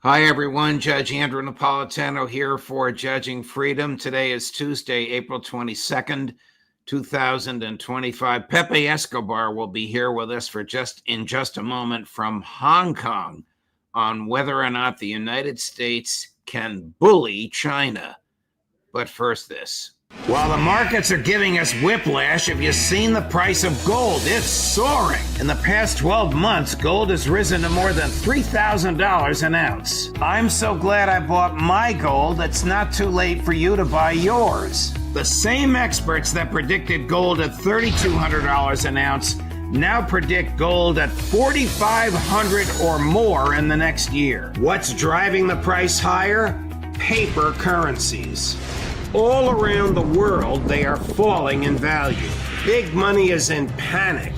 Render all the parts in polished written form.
Hi, everyone. Judge Andrew Napolitano here for Judging Freedom. Today is Tuesday, April 22nd, 2025. Pepe Escobar will be here with us for just a moment from Hong Kong on whether or not the United States can bully China. But first, this. While the markets are giving us whiplash, have you seen the price of gold? It's soaring. In the past 12 months, gold has risen to more than $3,000 an ounce. I'm so glad I bought my gold. It's not too late for you to buy yours. The same experts that predicted gold at $3,200 an ounce now predict gold at $4,500 or more in the next year. What's driving the price higher? Paper currencies. All around the world, they are falling in value. Big money is in panic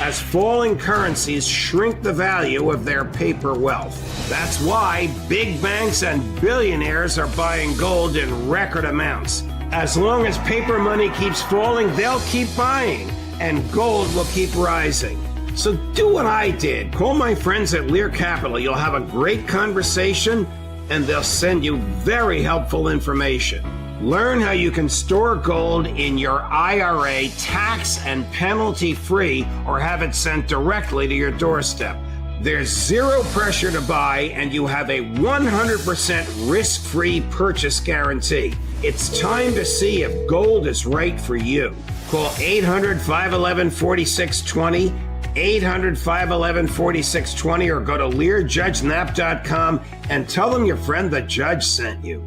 as falling currencies shrink the value of their paper wealth. That's why big banks and billionaires are buying gold in record amounts. As long as paper money keeps falling, they'll keep buying, and gold will keep rising. So do what I did. Call my friends at Lear Capital. You'll have a great conversation, and they'll send you very helpful information. Learn how you can store gold in your IRA tax and penalty free or have it sent directly to your doorstep. There's zero pressure to buy and you have a 100% risk-free purchase guarantee. It's time to see if gold is right for you. Call 800-511-4620, 800-511-4620, or go to LearJudgeNap.com and tell them your friend the judge sent you.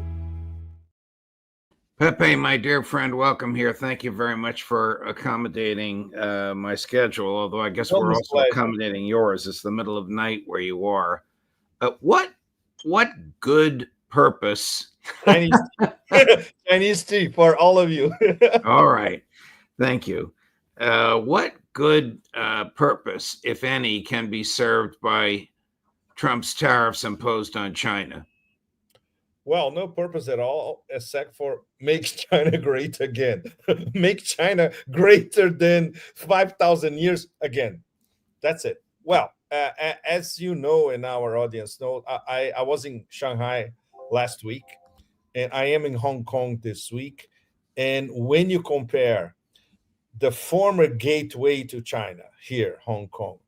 Pepe, my dear friend, welcome here. Thank you very much for accommodating my schedule, although I guess we're also accommodating yours. It's the middle of night where you are. What good purpose? Chinese tea for all of you. All right. Thank you. What good purpose, if any, can be served by Trump's tariffs imposed on China? Well, no purpose at all, except for make China great again. Make China greater than 5,000 years again. That's it. Well, as you know, and our audience know, I was in Shanghai last week, and I am in Hong Kong this week. And when you compare the former gateway to China here, Hong Kong,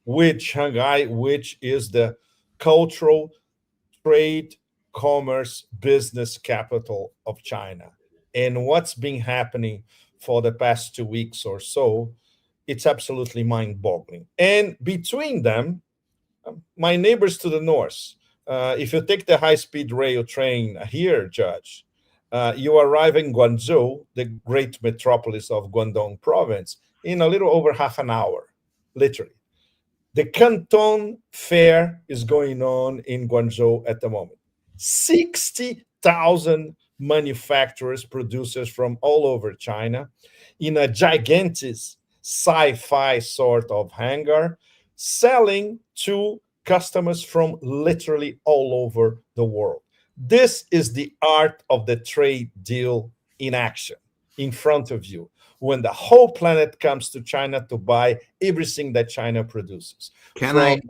with Shanghai, which is the cultural, trade, commerce, business capital of China, and what's been happening for the past 2 weeks or so, it's absolutely mind-boggling. And between them, my neighbors to the north, if you take the high-speed rail train here, Judge, you arrive in Guangzhou, the great metropolis of Guangdong province, in a little over half an hour, literally. The Canton Fair is going on in Guangzhou at the moment. 60,000 manufacturers, producers from all over China in a gigantic sci-fi sort of hangar, selling to customers from literally all over the world. This is the art of the trade deal in action, in front of you, when the whole planet comes to China to buy everything that China produces. Can I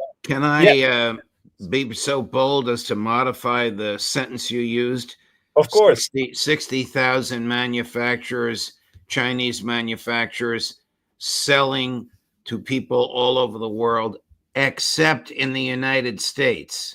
be so bold as to modify the sentence you used? Of course. 60,000 manufacturers, Chinese manufacturers, selling to people all over the world, except in the United States.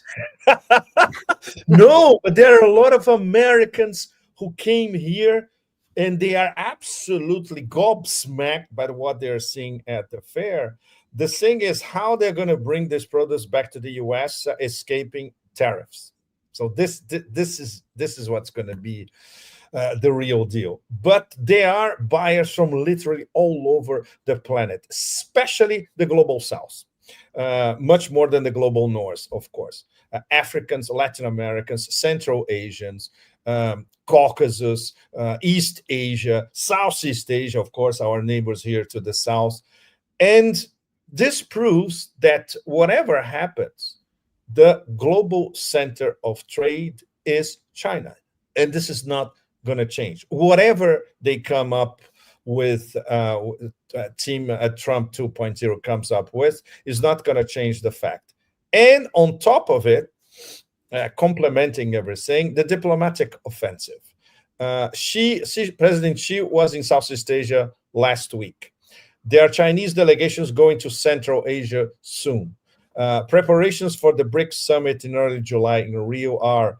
No, but there are a lot of Americans who came here, and they are absolutely gobsmacked by what they're seeing at the fair. The thing is how they're going to bring this produce back to the U.S., escaping tariffs. So this is what's going to be the real deal. But they are buyers from literally all over the planet, especially the global South, much more than the global North, of course. Africans, Latin Americans, Central Asians, Caucasus, East Asia, Southeast Asia, of course, our neighbors here to the south. And this proves that whatever happens, the global center of trade is China. And this is not going to change. Whatever they come up with, Team Trump 2.0 comes up with, is not going to change the fact. And on top of it, complementing everything, the diplomatic offensive. President Xi was in Southeast Asia last week. There are Chinese delegations going to Central Asia soon. Preparations for the BRICS summit in early July in Rio are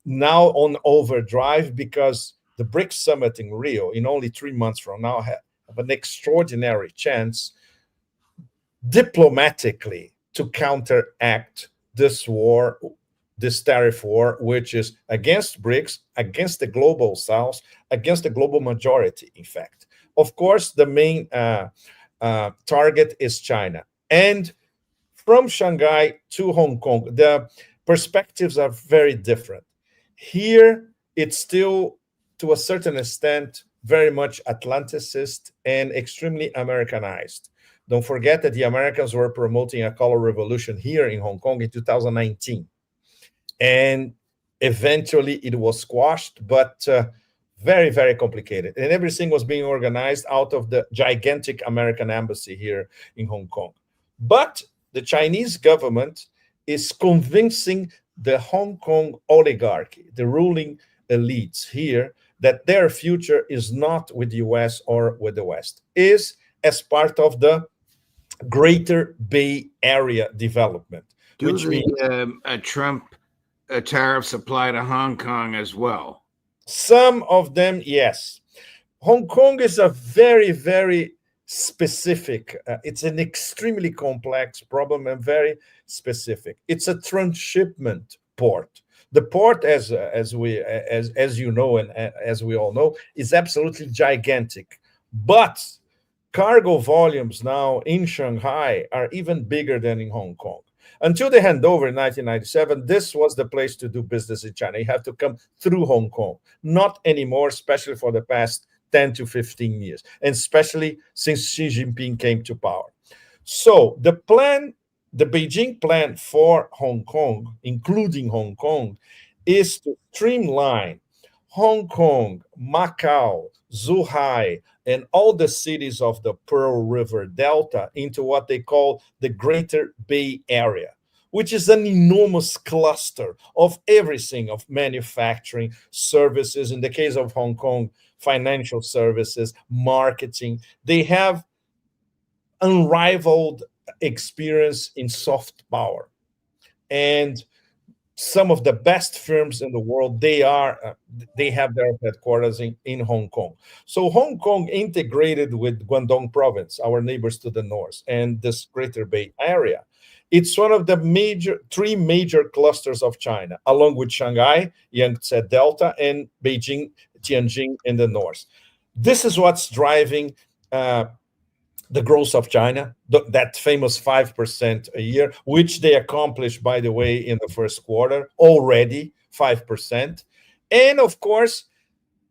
now on overdrive because the BRICS summit in Rio, in only 3 months from now, have an extraordinary chance diplomatically to counteract this war, this tariff war, which is against BRICS, against the global South, against the global majority, in fact. Of course, the main target is China. And from Shanghai to Hong Kong, the perspectives are very different. Here, it's still, to a certain extent, very much Atlanticist and extremely Americanized. Don't forget that the Americans were promoting a color revolution here in Hong Kong in 2019. And eventually it was squashed, but very, very complicated. And everything was being organized out of the gigantic American embassy here in Hong Kong. But the Chinese government is convincing the Hong Kong oligarchy, the ruling elites here, that their future is not with the US or with the West, is as part of the Greater Bay Area development. Do the Trump tariffs apply to Hong Kong as well? Some of them, yes. Hong Kong is a very, very specific, it's an extremely complex problem and very specific. It's a transshipment port. The port, as you know and as we all know, is absolutely gigantic. But cargo volumes now in Shanghai are even bigger than in Hong Kong. Until the handover in 1997, this was the place to do business in China. You have to come through Hong Kong. Not anymore, especially for the past 10 to 15 years, and especially since Xi Jinping came to power. So the Beijing plan for Hong Kong, including Hong Kong, is to streamline Hong Kong, Macau, Zhuhai, and all the cities of the Pearl River Delta into what they call the Greater Bay Area, which is an enormous cluster of everything, of manufacturing, services. In the case of Hong Kong, financial services, marketing. They have unrivaled experience in soft power. And some of the best firms in the world, they have their headquarters in Hong Kong. So Hong Kong integrated with Guangdong province, our neighbors to the north, and this Greater Bay Area. It's one of the three major clusters of China, along with Shanghai, Yangtze Delta, and Beijing, Tianjin in the north. This is what's driving the growth of China, that famous 5% a year, which they accomplished, by the way, in the first quarter, already 5%. And of course,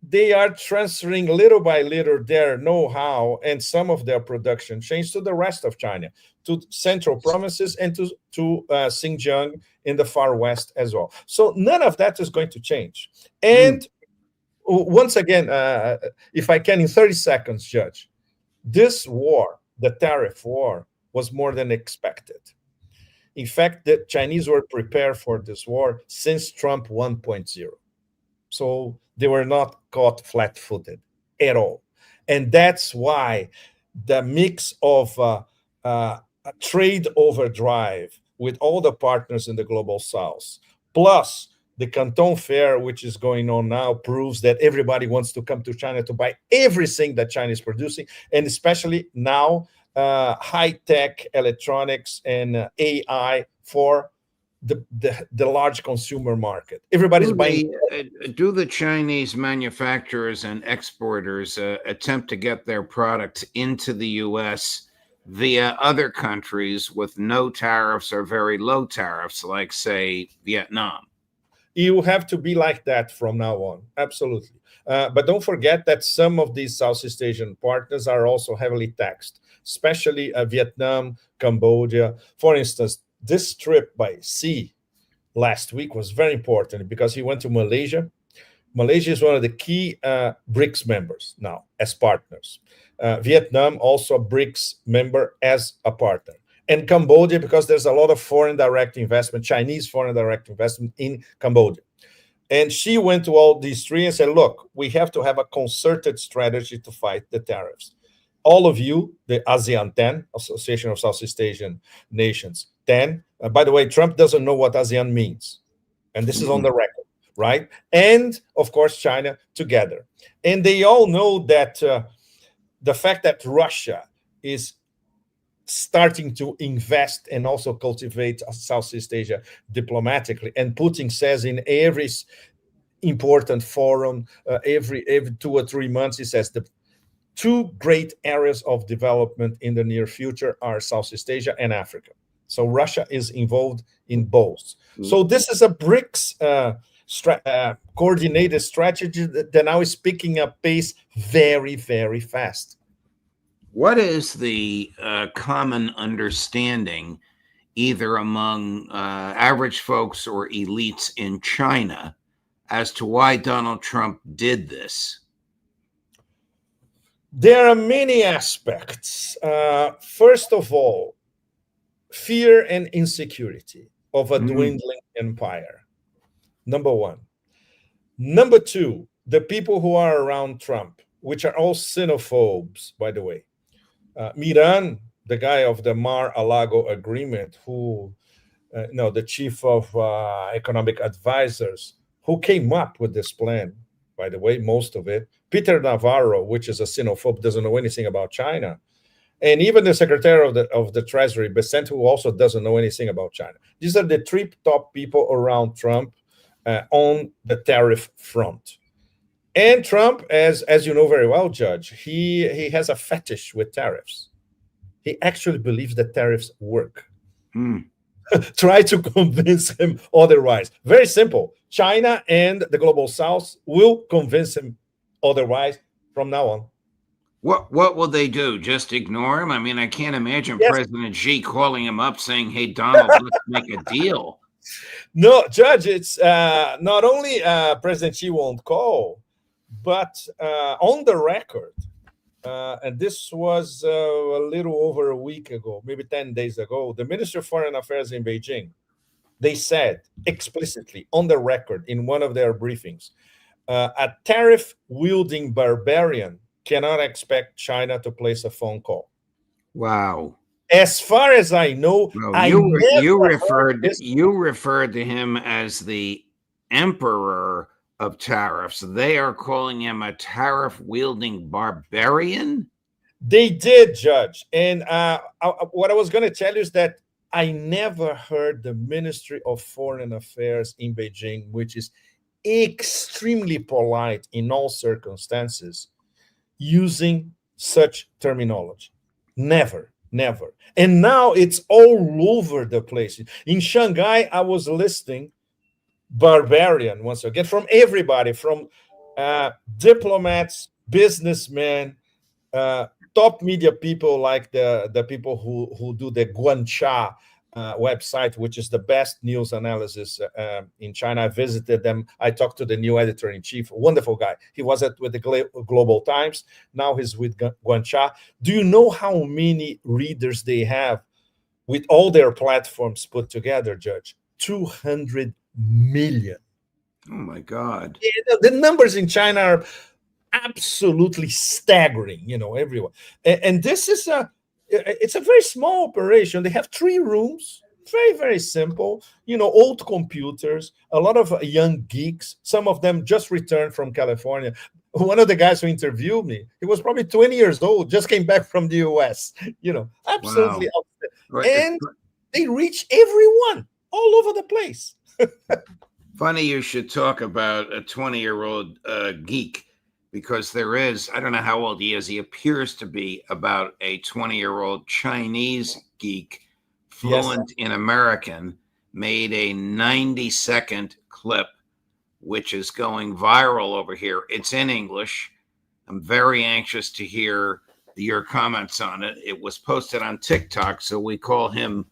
they are transferring little by little their know-how and some of their production chains to the rest of China, to central provinces and to Xinjiang in the far west as well. So none of that is going to change. And once again, if I can, in 30 seconds, Judge, this war, the tariff war, was more than expected. In fact, the Chinese were prepared for this war since Trump 1.0. So they were not caught flat-footed at all. And that's why the mix of a trade overdrive with all the partners in the global South, plus the Canton Fair, which is going on now, proves that everybody wants to come to China to buy everything that China is producing, and especially now high-tech electronics and AI for the large consumer market. Everybody's buying. Do the Chinese manufacturers and exporters attempt to get their products into the U.S. via other countries with no tariffs or very low tariffs, like, say, Vietnam? You have to be like that from now on. Absolutely. But don't forget that some of these Southeast Asian partners are also heavily taxed, especially Vietnam, Cambodia. For instance, this trip by sea last week was very important because he went to Malaysia. Malaysia is one of the key BRICS members now as partners. Vietnam also a BRICS member as a partner. and Cambodia, because there's a lot of foreign direct investment, Chinese foreign direct investment in Cambodia. And she went to all these three and said, look, we have to have a concerted strategy to fight the tariffs. All of you, the ASEAN 10, Association of Southeast Asian Nations 10. By the way, Trump doesn't know what ASEAN means. And this is on the record, right? And of course, China together. And they all know that the fact that Russia is starting to invest and also cultivate Southeast Asia diplomatically. And Putin says in every important forum, every 2 or 3 months, he says the two great areas of development in the near future are Southeast Asia and Africa. So Russia is involved in both. So this is a BRICS coordinated strategy that now is picking up pace very, very fast. What is the common understanding, either among average folks or elites in China, as to why Donald Trump did this? There are many aspects. First of all, fear and insecurity of a dwindling empire. Number one. Number two, the people who are around Trump, which are all xenophobes, by the way. Miran, the guy of the Mar-a-Lago Agreement, who, the chief of economic advisors, who came up with this plan, by the way, most of it. Peter Navarro, which is a xenophobe, doesn't know anything about China. And even the secretary of the Treasury, Besant, who also doesn't know anything about China. These are the three top people around Trump on the tariff front. And Trump, as you know very well, Judge, he has a fetish with tariffs. He actually believes that tariffs work. Try to convince him otherwise. Very simple. China and the Global South will convince him otherwise from now on. What will they do? Just ignore him? I mean, I can't imagine President Xi calling him up saying, "Hey, Donald, let's make a deal." No, Judge, it's not only President Xi won't call, but on the record, and this was a little over a week ago, maybe 10 days ago, the Minister of Foreign Affairs in Beijing, they said explicitly on the record in one of their briefings, a tariff-wielding barbarian cannot expect China to place a phone call. Wow. As far as I know, you referred to him as the emperor of tariffs. They are calling him a tariff-wielding barbarian? They did, Judge. And what I was going to tell you is that I never heard the Ministry of Foreign Affairs in Beijing, which is extremely polite in all circumstances, using such terminology. Never. And now it's all over the place. In Shanghai, I was listing barbarian once again from everybody, from diplomats, businessmen, top media people like the people who do the Guancha website, which is the best news analysis in China. I visited them. I talked to the new editor-in-chief, wonderful guy. He was with the Global Times. Now he's with Guancha. Do you know how many readers they have with all their platforms put together, Judge? 200 million. Oh, my God. The numbers in China are absolutely staggering, everyone. And this is it's a very small operation. They have 3 rooms, very, very simple, old computers, a lot of young geeks, some of them just returned from California. One of the guys who interviewed me, he was probably 20 years old, just came back from the US, absolutely. Wow. And they reach everyone all over the place. Funny you should talk about a 20-year-old geek, because there is, I don't know how old he is, he appears to be about a 20-year-old Chinese geek, fluent in American, made a 90-second clip, which is going viral over here. It's in English. I'm very anxious to hear your comments on it. It was posted on TikTok, so we call him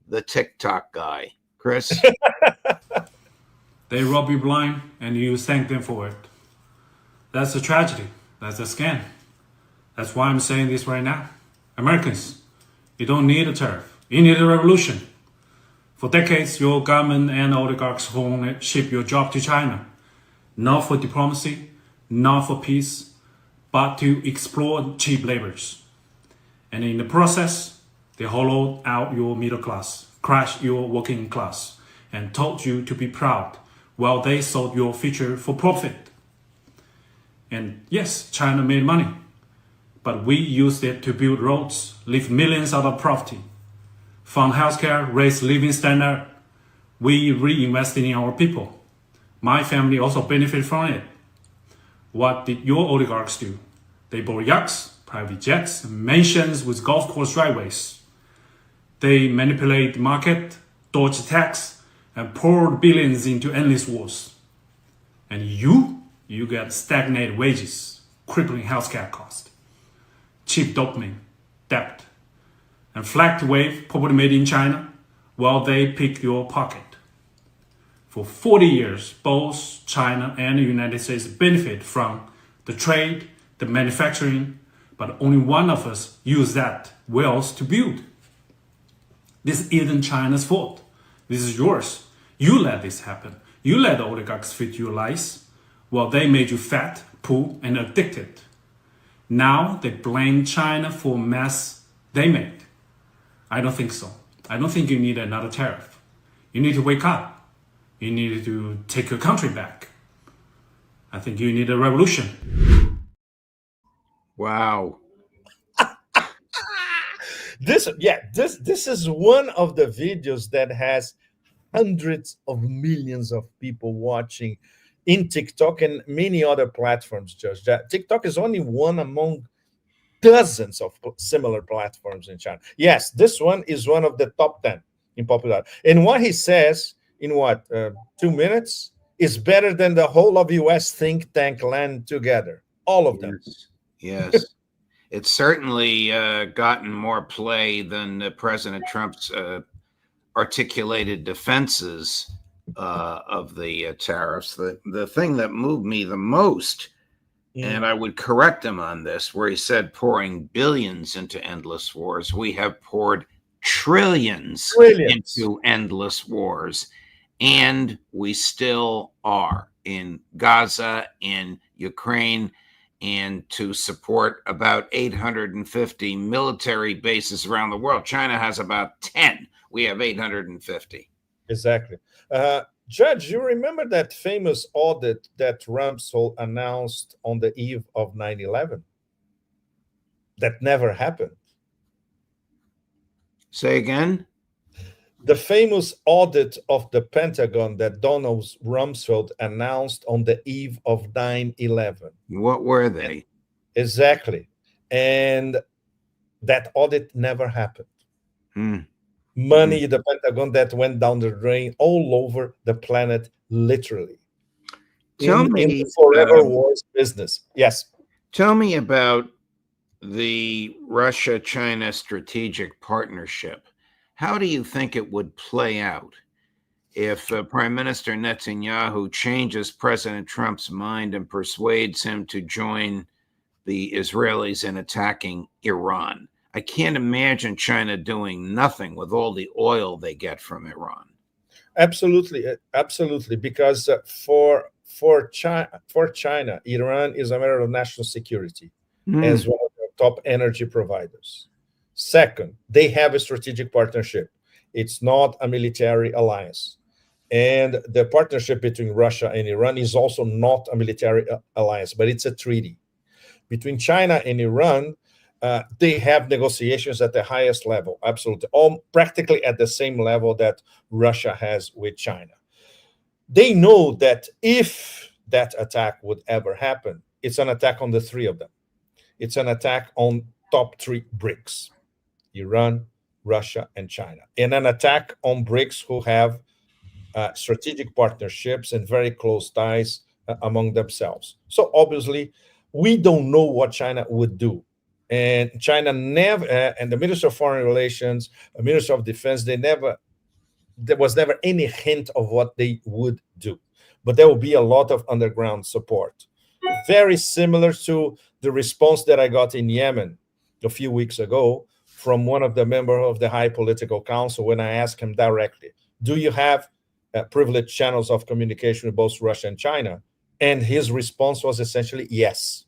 the TikTok guy. Chris? They rob you blind and you thank them for it. That's a tragedy. That's a scam. That's why I'm saying this right now. Americans, you don't need a tariff. You need a revolution. For decades, your government and oligarchs only ship your job to China, not for diplomacy, not for peace, but to exploit cheap labors. And in the process, they hollowed out your middle class, crushed your working class, and told you to be proud while they sold your future for profit. And yes, China made money, but we used it to build roads, lift millions out of poverty, fund healthcare, raise living standard. We reinvested in our people. My family also benefited from it. What did your oligarchs do? They bought yachts, private jets, mansions with golf course driveways. They manipulate the market, dodged tax, and poured billions into endless wars. And you get stagnated wages, crippling healthcare costs, cheap dopamine, debt, and flagged wave property made in China while they pick your pocket. For 40 years, both China and the United States benefit from the trade, the manufacturing, but only one of us use that wealth to build. This isn't China's fault. This is yours. You let this happen. You let the oligarchs fit your lies while they made you fat, poor, and addicted. Now they blame China for mess they made. I don't think so. I don't think you need another tariff. You need to wake up. You need to take your country back. I think you need a revolution. Wow. This is one of the videos that has hundreds of millions of people watching in TikTok and many other platforms. Just that TikTok is only one among dozens of similar platforms in China. Yes, this one is one of the top 10 in popularity. And what he says in 2 minutes is better than the whole of US think tank land together. All of them. Yes. It's certainly gotten more play than President Trump's articulated defenses of the tariffs. The thing that moved me the most, and I would correct him on this, where he said pouring billions into endless wars, we have poured trillions into endless wars, and we still are in Gaza, in Ukraine, and to support about 850 military bases around the world. China has about 10. We have 850. Exactly. Judge, you remember that famous audit that Rumsfeld announced on the eve of 9/11? That never happened. Say again? The famous audit of the Pentagon that Donald Rumsfeld announced on the eve of 9/11. What were they? Exactly. And that audit never happened. Money, the Pentagon, that went down the drain all over the planet, literally. Tell me, in the forever wars business. Yes. Tell me about the Russia-China strategic partnership. How do you think it would play out if Prime Minister Netanyahu changes President Trump's mind and persuades him to join the Israelis in attacking Iran? I can't imagine China doing nothing with all the oil they get from Iran. Absolutely, because for China, Iran is a matter of national security as one of the top energy providers. Second, they have a strategic partnership. It's not a military alliance. And the partnership between Russia and Iran is also not a military alliance, but it's a treaty. Between China and Iran, they have negotiations at the highest level, absolutely, all practically at the same level that Russia has with China. They know that if that attack would ever happen, it's an attack on the three of them. It's an attack on top three BRICS: Iran, Russia, and China, and an attack on BRICS who have strategic partnerships and very close ties among themselves. So obviously, we don't know what China would do. And China never, and the Minister of Foreign Relations, the Minister of Defense, there was never any hint of what they would do. But there will be a lot of underground support. Very similar to the response that I got in Yemen a few weeks ago from one of the members of the High Political Council when I asked him directly, do you have privileged channels of communication with both Russia and China? And his response was essentially yes.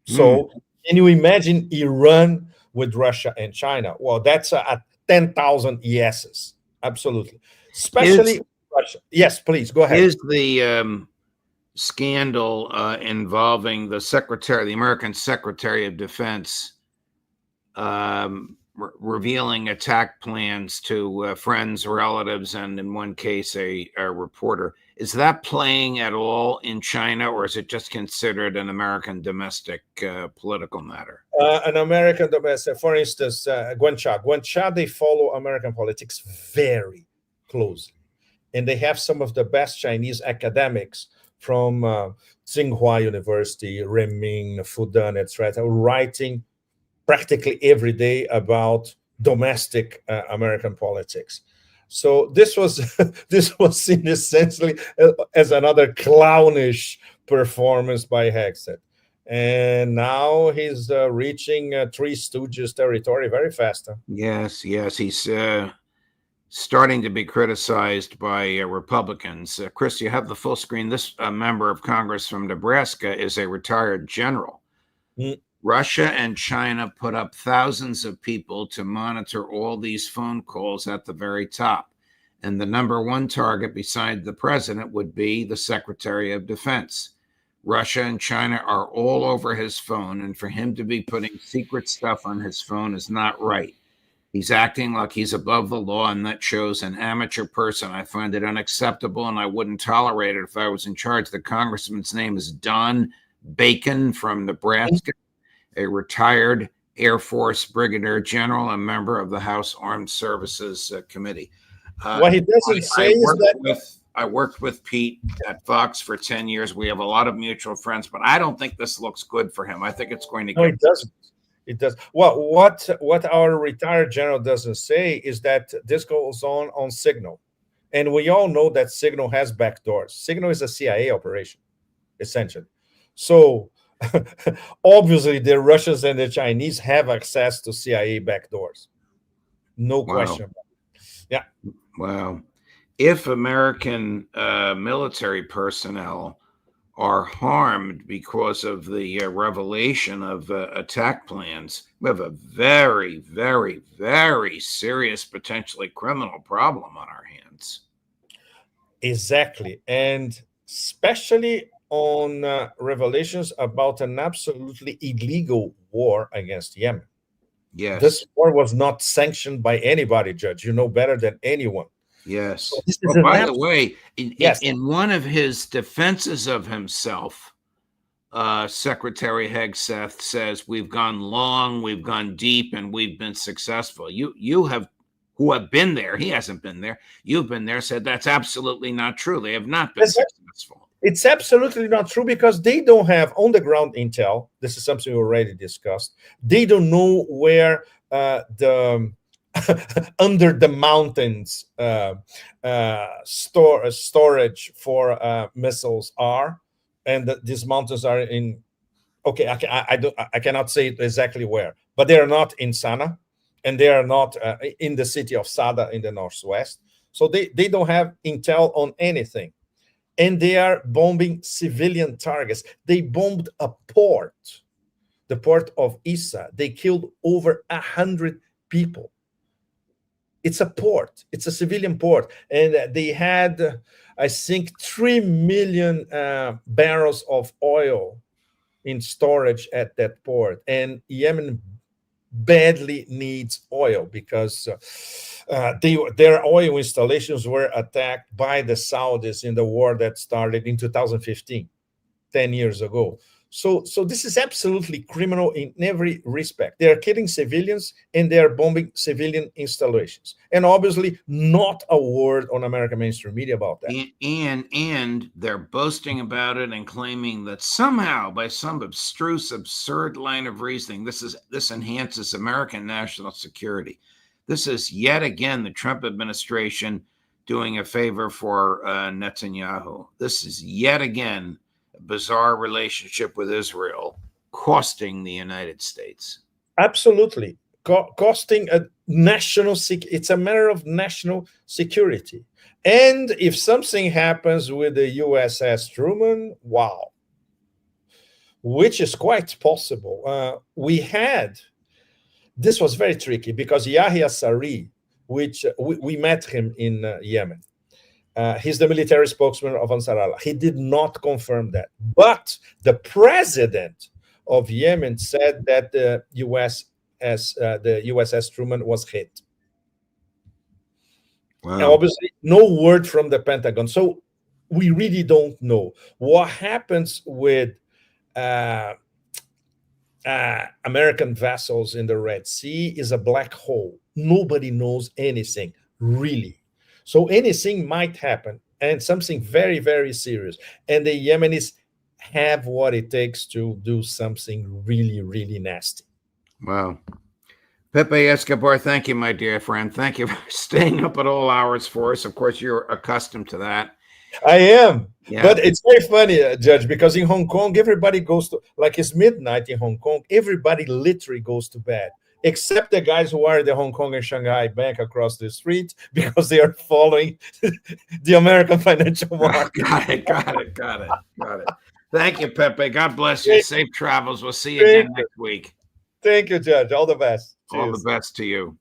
So can you imagine Iran with Russia and China? Well, that's a 10,000 yeses. Absolutely. Especially Russia. Yes, please, go ahead. Is the scandal involving the American Secretary of Defense revealing attack plans to friends, relatives, and in one case, a reporter. Is that playing at all in China, or is it just considered an American domestic political matter? An American domestic, for instance, Guancha, they follow American politics very closely. And they have some of the best Chinese academics from Tsinghua University, Renmin, Fudan, etc., writing practically every day about domestic American politics. So this was this was seen essentially as another clownish performance by Hegseth. And now he's reaching Three Stooges territory very fast. Yes, he's starting to be criticized by Republicans. Chris, you have the full screen. This member of Congress from Nebraska is a retired general. Russia and China put up thousands of people to monitor all these phone calls at the very top. And the number one target beside the president would be the Secretary of Defense. Russia and China are all over his phone, and for him to be putting secret stuff on his phone is not right. He's acting like he's above the law, and that shows an amateur person. I find it unacceptable, and I wouldn't tolerate it if I was in charge. The congressman's name is Don Bacon from Nebraska, a retired Air Force brigadier general, a member of the House Armed Services Committee. What he doesn't say is that I worked with Pete at Fox for 10 years. We have a lot of mutual friends, but I don't think this looks good for him. I think it's going to get... No, it doesn't. It does. Well, what our retired general doesn't say is that this goes on Signal. And we all know that Signal has backdoors. Signal is a CIA operation, essentially. So obviously the Russians and the Chinese have access to CIA backdoors. No question. Yeah. Wow. If American military personnel are harmed because of the revelation of attack plans, we have a very, very, very serious, potentially criminal problem on our hands. Exactly. And especially on revelations about an absolutely illegal war against Yemen. Yes. This war was not sanctioned by anybody, Judge. You know better than anyone. Yes. So well, by the way, in one of his defenses of himself, Secretary Hegseth says, we've gone long, we've gone deep, and we've been successful. You have, who have been there, he hasn't been there, you've been there, said that's absolutely not true. They have not been successful. It's absolutely not true because they don't have on-the-ground intel. This is something we already discussed. They don't know where the under the mountains storage for missiles are, and these mountains are in. Okay, I cannot say exactly where, but they are not in Sana'a, and they are not in the city of Sada in the northwest. So they don't have intel on anything. And they are bombing civilian targets. They bombed a port, the port of Issa. They killed over 100 people. It's a port. It's a civilian port. And they had, I think, 3 million barrels of oil in storage at that port. And Yemen badly needs oil because their oil installations were attacked by the Saudis in the war that started in 2015, 10 years ago. So this is absolutely criminal in every respect. They are killing civilians and they are bombing civilian installations. And obviously not a word on American mainstream media about that. And they're boasting about it and claiming that somehow, by some absurd line of reasoning, this enhances American national security. This is yet again the Trump administration doing a favor for Netanyahu. This is yet again a bizarre relationship with Israel costing the United States. Absolutely. costing a it's a matter of national security. And if something happens with the USS Truman, wow, which is quite possible. This was very tricky because Yahya Saree, which we met him in Yemen. He's the military spokesman of Ansar Allah. He did not confirm that. But the president of Yemen said that the USS Truman was hit. Wow. And obviously, no word from the Pentagon. So we really don't know what happens with American vessels in the Red Sea is a black hole. Nobody knows anything, really. So anything might happen, and something very, very serious. And the Yemenis have what it takes to do something really, really nasty. Wow. Pepe Escobar, thank you, my dear friend. Thank you for staying up at all hours for us. Of course, you're accustomed to that. I am. Yeah. But it's very funny, Judge, because in Hong Kong, everybody goes to, like it's midnight in Hong Kong, everybody literally goes to bed, except the guys who are at the Hong Kong and Shanghai bank across the street because they are following the American financial market. Got it. Thank you, Pepe. God bless you. Safe travels. We'll see you again next week. Thank you, Judge. All the best. All Cheers. the best to you.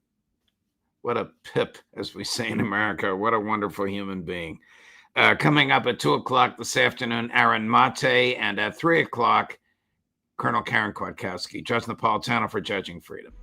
What a pip, as we say in America. What a wonderful human being. Coming up at 2 o'clock this afternoon, Aaron Mate, and at 3 o'clock, Colonel Karen Kwiatkowski. Judge Napolitano for Judging Freedom.